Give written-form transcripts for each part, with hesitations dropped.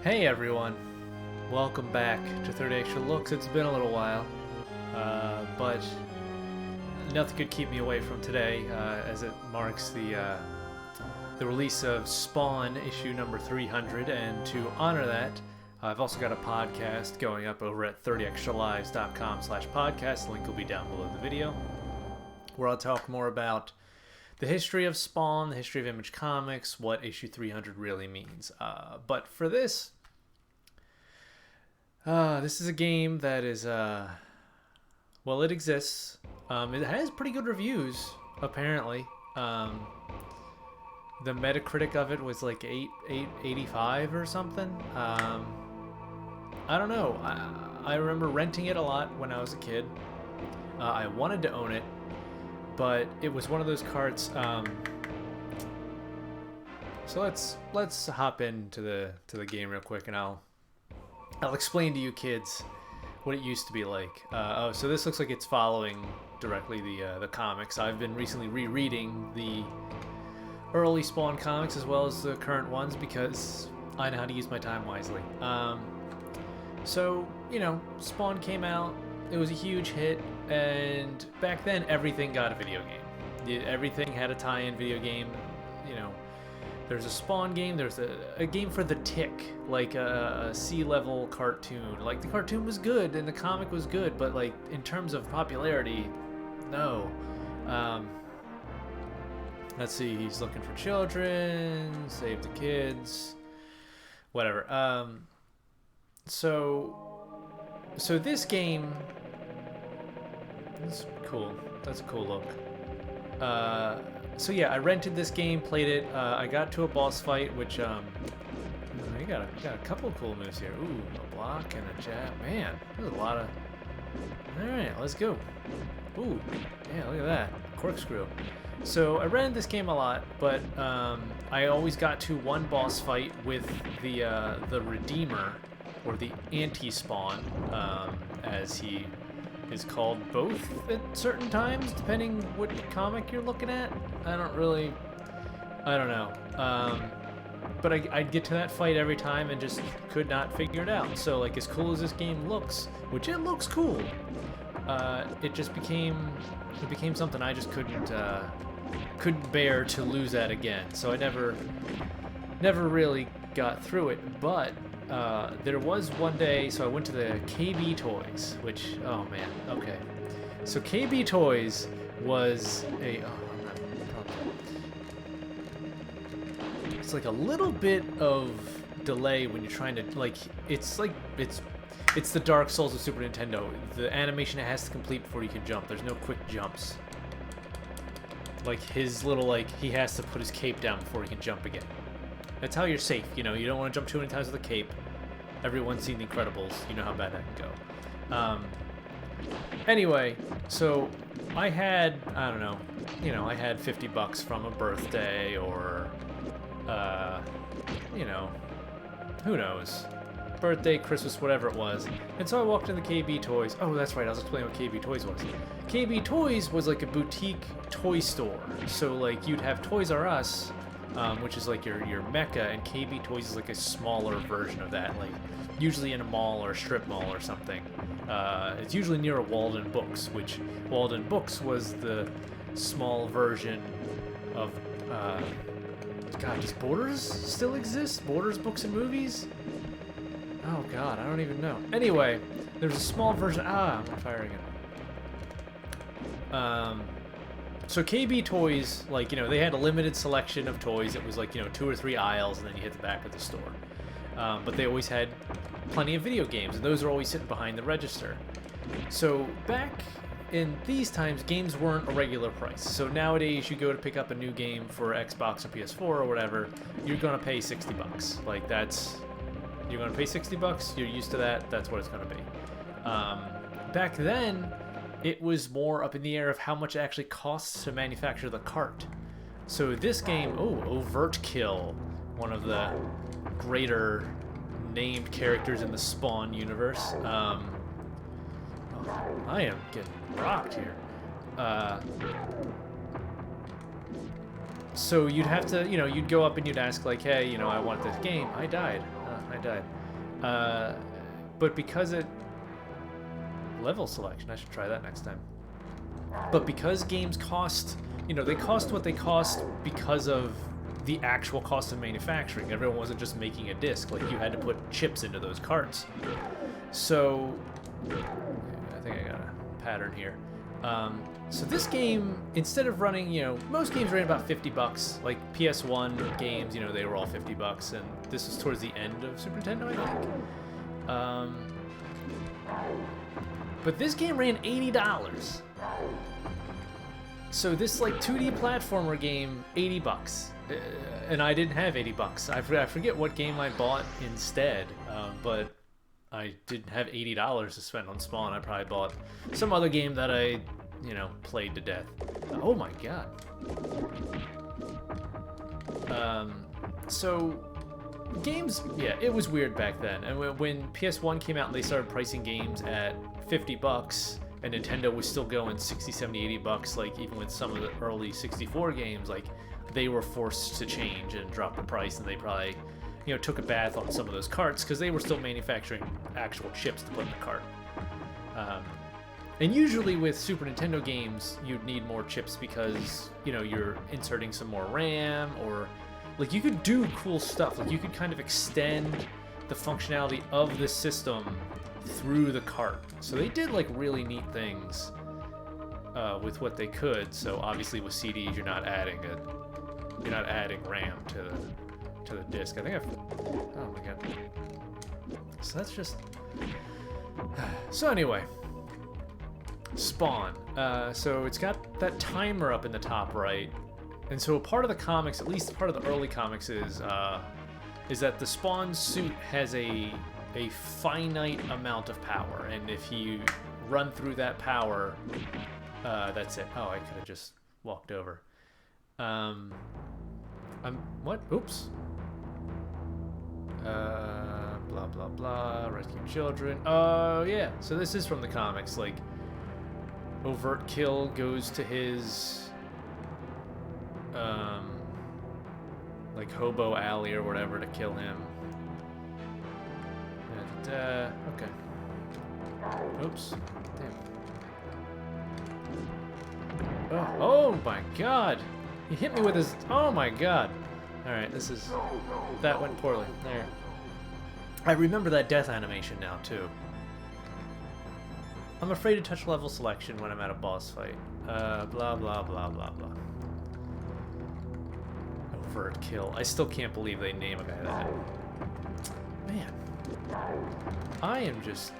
Hey everyone, welcome back to 30 Extra Looks. It's been a little while, but nothing could keep me away from today, as it marks the release of Spawn issue number 300, and to honor that, I've also got a podcast going up over at 30extralives.com/podcast. The link will be down below the video, where I'll talk more about the history of Spawn, the history of Image Comics, what issue 300 really means. But for this is a game that is, well, it exists. It has pretty good reviews, apparently. The Metacritic of it was like 885 or something. I don't know. I remember renting it a lot when I was a kid. I wanted to own it, but it was one of those carts. So let's hop into the game real quick, and I'll explain to you kids what it used to be like. So this looks like it's following directly the comics. I've been recently rereading the early Spawn comics as well as the current ones because I know how to use my time wisely. So, you know, Spawn came out. It was a huge hit, and back then everything got a video game. Everything had a tie-in video game. You know, there's a Spawn game, there's a game for the Tick, like a sea-level cartoon. Like, the cartoon was good and the comic was good, but like in terms of popularity, no. Let's see, he's looking for children, save the kids, whatever. So this game, that's cool. That's a cool look. So yeah, I rented this game, played it. I got to a boss fight, which you got a couple of cool moves here. Ooh, a block and a jab. Man, there's a lot of. All right, let's go. Ooh, yeah, look at that corkscrew. So I rented this game a lot, but I always got to one boss fight with the Redeemer, or the Anti-Spawn, as he is called both at certain times, depending what comic you're looking at. I don't know. But I'd get to that fight every time and just could not figure it out. So, like, as cool as this game looks, which it looks cool, it just became something I just couldn't bear to lose at again. So I never really got through it, but there was one day, so I went to the KB Toys, which, oh man, okay. So KB Toys was it's like a little bit of delay when you're trying to, like, it's the Dark Souls of Super Nintendo. The animation has to complete before you can jump. There's no quick jumps. Like, his little, like, he has to put his cape down before he can jump again. That's how you're safe, you know. You don't want to jump too many times with a cape. Everyone's seen The Incredibles. You know how bad that can go. Anyway, so I had, I don't know, you know, I had $50 from a birthday or, you know, who knows. Birthday, Christmas, whatever it was. And so I walked in the KB Toys. Oh, that's right, I was explaining what KB Toys was. KB Toys was like a boutique toy store. So, like, you'd have Toys R Us, which is like your mecca, and KB Toys is like a smaller version of that, like usually in a mall or a strip mall or something. It's usually near a Walden Books, which Walden Books was the small version of, God, does Borders still exist? Borders Books and Movies? Oh God, I don't even know. Anyway, there's a small version. I'm on fire again. So KB Toys, like, you know, they had a limited selection of toys. It was like, you know, 2 or 3 aisles, and then you hit the back of the store. But they always had plenty of video games, and those are always sitting behind the register. So back in these times, games weren't a regular price. So nowadays, you go to pick up a new game for Xbox or PS4 or whatever, you're gonna pay $60. Like, you're gonna pay $60. You're used to that. That's what it's gonna be. Back then, it was more up in the air of how much it actually costs to manufacture the cart. So this game, Overt Kill, one of the greater named characters in the Spawn universe. I am getting rocked here. So you'd have to, you'd go up and you'd ask like, hey, I want this game. I died. I died. But because level selection, I should try that next time. But because games cost, they cost what they cost because of the actual cost of manufacturing. Everyone wasn't just making a disc. Like, you had to put chips into those carts. So, I think I got a pattern here. So this game, instead of running, most games ran about $50. Like PS1 games, they were all $50, and this was towards the end of Super Nintendo, I think. But this game ran $80. So this like 2D platformer game, $80, and I didn't have $80. I forget what game I bought instead, but I didn't have $80 to spend on Spawn. I probably bought some other game that I, played to death. Oh my god. So games, yeah, it was weird back then. And when PS1 came out and they started pricing games at $50, and Nintendo was still going 60, 70, $80, like even with some of the early 64 games, like they were forced to change and drop the price, and they probably, took a bath on some of those carts because they were still manufacturing actual chips to put in the cart. And usually with Super Nintendo games, you'd need more chips because, you're inserting some more RAM, or like you could do cool stuff. Like you could kind of extend the functionality of the system through the cart. So they did like really neat things with what they could. So obviously with CDs, you're not adding RAM to the disc. I think oh my god. So that's just. So anyway, Spawn. So it's got that timer up in the top right, and so a part of the comics, at least part of the early comics, is that the Spawn suit has a finite amount of power, and if you run through that power, that's it. Oh, I could have just walked over. What? Oops. Blah blah blah. Rescue children. Oh yeah. So this is from the comics. Like, Overt Kill goes to his like hobo alley or whatever to kill him. And okay. Oops. Damn. Oh my god. He hit me with his. Oh my god. Alright, that went poorly. There. I remember that death animation now, too. I'm afraid to touch level selection when I'm at a boss fight. Blah, blah, blah, blah, blah. Overt Kill. I still can't believe they name a guy that. Man. I am just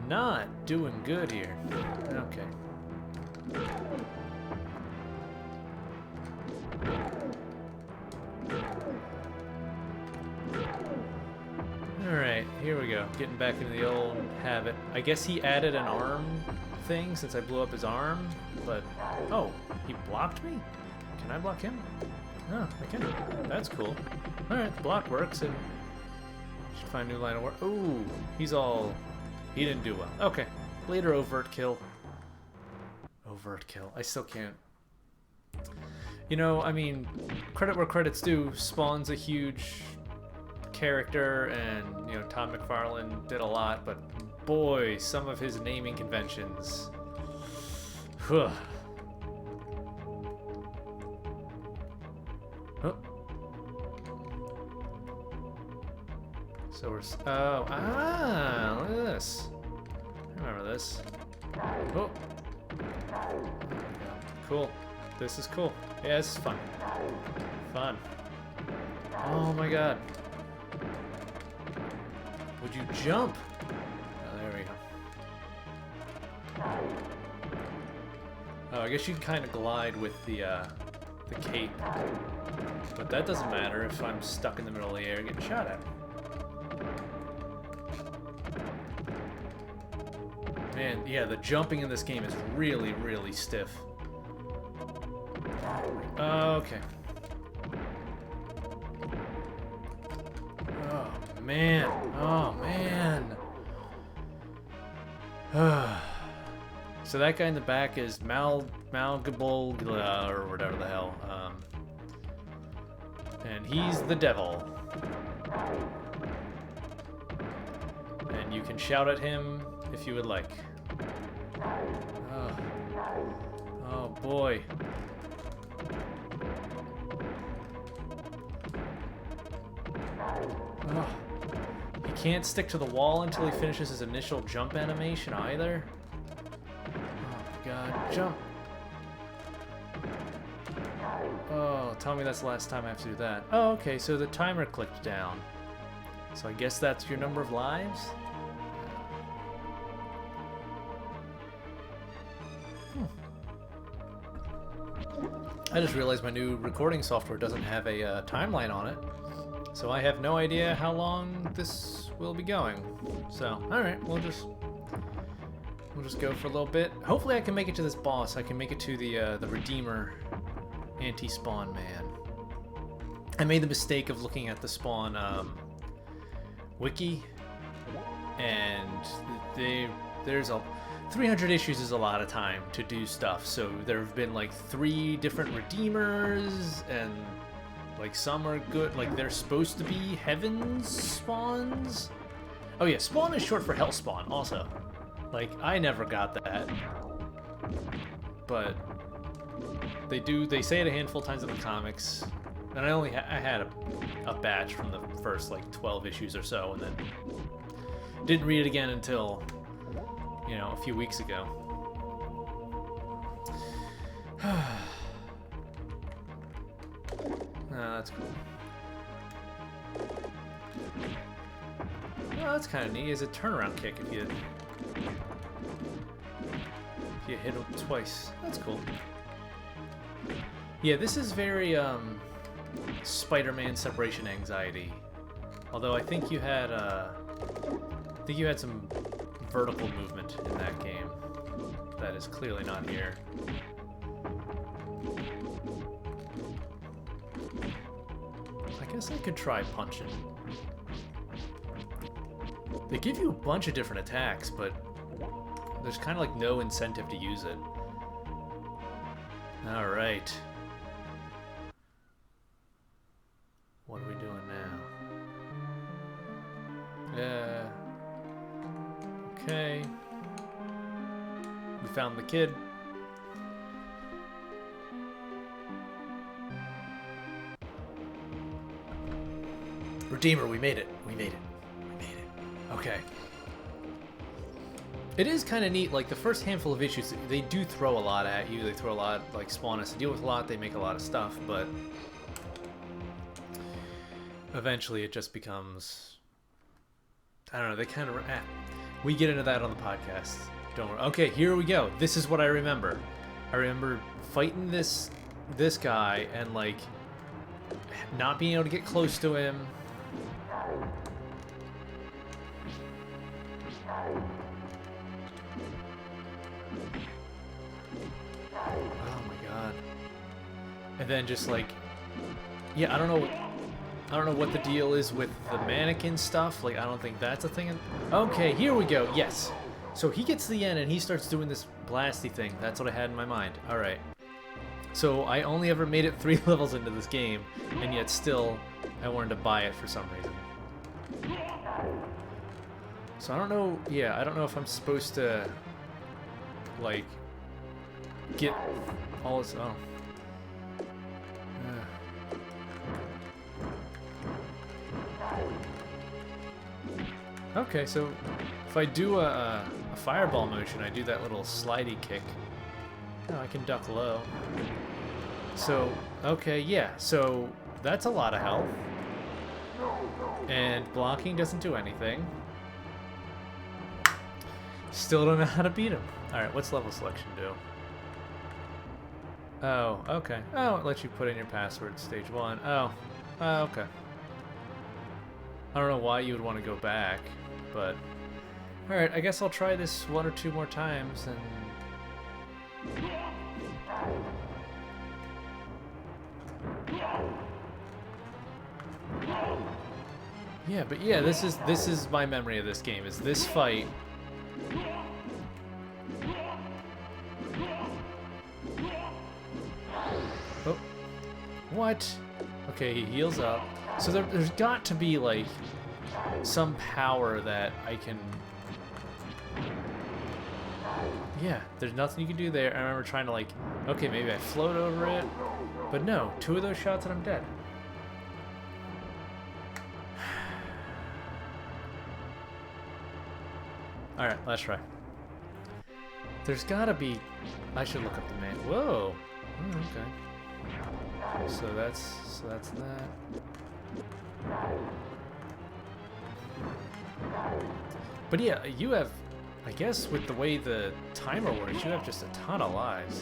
not doing good here. Okay. Alright, here we go. Getting back into the old habit. I guess he added an arm thing since I blew up his arm, but... Oh, he blocked me? Can I block him? No, I can. That's cool. Alright, the block works, and... Should find a new line of work. Ooh, he's all... He didn't do well. Okay, later Overt Kill. Overt Kill. I still can't... I mean, credit where credit's due. Spawn's a huge character, and Tom McFarlane did a lot, but boy, some of his naming conventions. Oh. So we're look at this. I remember this. Oh, cool. This is cool. Yeah, this is fun. Fun. Oh my god. Would you jump? Oh, there we go. Oh, I guess you can kind of glide with the cape. But that doesn't matter if I'm stuck in the middle of the air getting shot at. Man, yeah, the jumping in this game is really, really stiff. Okay. Oh, man. Oh, man. So that guy in the back is Malgable or whatever the hell. And he's the devil. And you can shout at him if you would like. Oh boy. Oh. He can't stick to the wall until he finishes his initial jump animation either. Oh god, jump! Oh, tell me that's the last time I have to do that. Oh, okay, so the timer clicked down. So I guess that's your number of lives? I just realized my new recording software doesn't have a timeline on it. So I have no idea how long this will be going. So, alright, we'll just go for a little bit. Hopefully I can make it to this boss. I can make it to the Redeemer anti-spawn man. I made the mistake of looking at the spawn wiki, and there's 300 issues is a lot of time to do stuff. So there have been like 3 different Redeemers, and like some are good, like they're supposed to be Heaven's spawns. Oh yeah, spawn is short for hell spawn also. Like I never got that. But they say it a handful of times in the comics. And I had a batch from the first like 12 issues or so, and then didn't read it again until, you know, a few weeks ago. That's cool. Oh, that's kind of neat. It's a turnaround kick if you hit him twice. That's cool. Yeah, this is very Spider-Man separation anxiety. Although I think you had some vertical movement in that game that is clearly not here. I guess I could try punching. They give you a bunch of different attacks, but there's kind of like no incentive to use it. Alright. What are we doing now? Okay. We found the kid. Redeemer, we made it. We made it. We made it. Okay. It is kind of neat, like the first handful of issues, they do throw a lot at you. They throw a lot, like Spawn has to deal with a lot, they make a lot of stuff, but eventually it just becomes, I don't know, they kind of, we get into that on the podcast. Don't worry. Okay, here we go. This is what I remember. I remember fighting this guy and like not being able to get close to him. Oh my god. And then just like, yeah, I don't know what the deal is with the mannequin stuff. Like, I don't think that's a thing. Okay, here we go. Yes. So he gets to the end and he starts doing this blasty thing. That's what I had in my mind. All right. So I only ever made it 3 levels into this game, and yet still I wanted to buy it for some reason. So I don't know, yeah, I don't know if I'm supposed to, like, get all this, oh. Okay, so if I do a fireball motion, I do that little slidey kick. Oh, I can duck low. So, okay, yeah, so that's a lot of health. And blocking doesn't do anything. Still don't know how to beat him. Alright, what's level selection do? Oh, okay. Oh, it lets you put in your password, stage 1. Oh, okay. I don't know why you would want to go back, but... Alright, I guess I'll try this 1 or 2 more times, and... Yeah, but yeah, this is my memory of this game, is this fight What? Okay, he heals up. So there's got to be, like, some power that I can... Yeah, there's nothing you can do there. I remember trying to, like, okay, maybe I float over it. But no, 2 of those shots and I'm dead. Alright, let's try. There's gotta be... I should look up the man. Whoa! Oh, okay. So that's that. But yeah, you have... I guess with the way the timer works, you have just a ton of lives.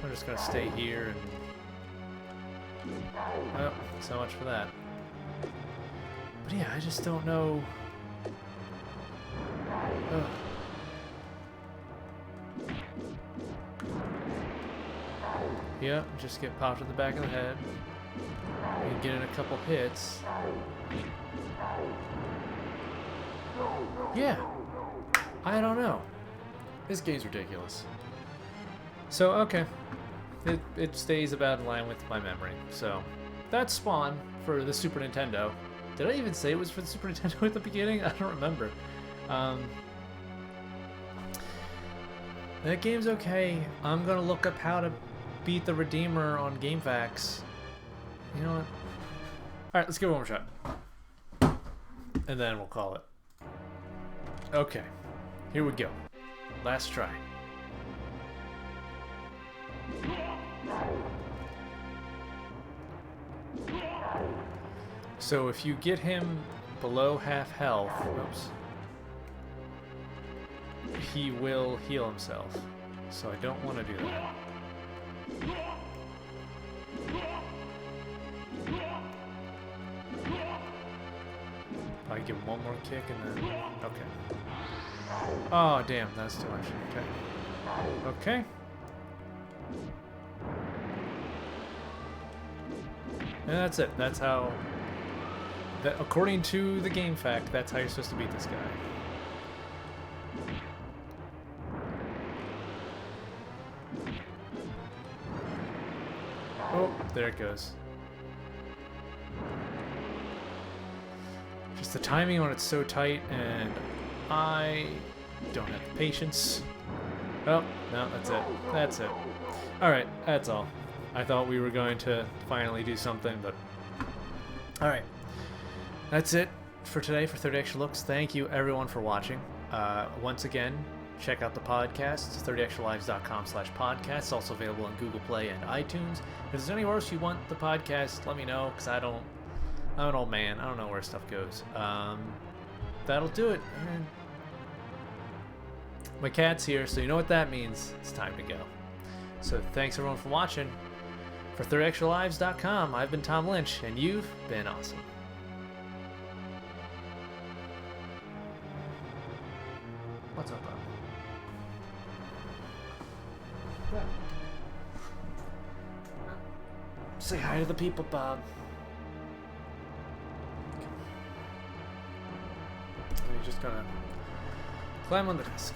I'm just gonna stay here and... Oh, so much for that. But yeah, I just don't know... Ugh. Yeah, just get popped in the back of the head. And get in a couple hits. Yeah. I don't know. This game's ridiculous. So, okay. It stays about in line with my memory. So, that's Spawn for the Super Nintendo. Did I even say it was for the Super Nintendo at the beginning? I don't remember. That game's okay. I'm gonna look up how to beat the Redeemer on GameFAQs. You know what? Alright, let's give it one more shot. And then we'll call it. Okay. Here we go. Last try. So if you get him below half health, oops, he will heal himself. So I don't want to do that. I give him one more kick and then... Okay. Oh, damn, that's too much. Okay. Okay. And that's it. That's how... according to the GameFAQ, that's how you're supposed to beat this guy. Oh, there it goes. Just the timing on it's so tight, and I don't have the patience. Oh, no, that's it. That's it. Alright, that's all. I thought we were going to finally do something, but... Alright. That's it for today for 30 Extra Looks. Thank you, everyone, for watching. Once again, check out the podcast, 30extralives.com/podcast. It's also available on Google Play and iTunes. If there's anywhere else you want the podcast, let me know, because I'm an old man. I don't know where stuff goes. That'll do it. My cat's here, so you know what that means. It's time to go. So thanks, everyone, for watching. For 30extralives.com, I've been Tom Lynch, and you've been awesome. What's up, Bob? Yeah. Say hi to the people, Bob. Okay. You're just gonna climb on the desk.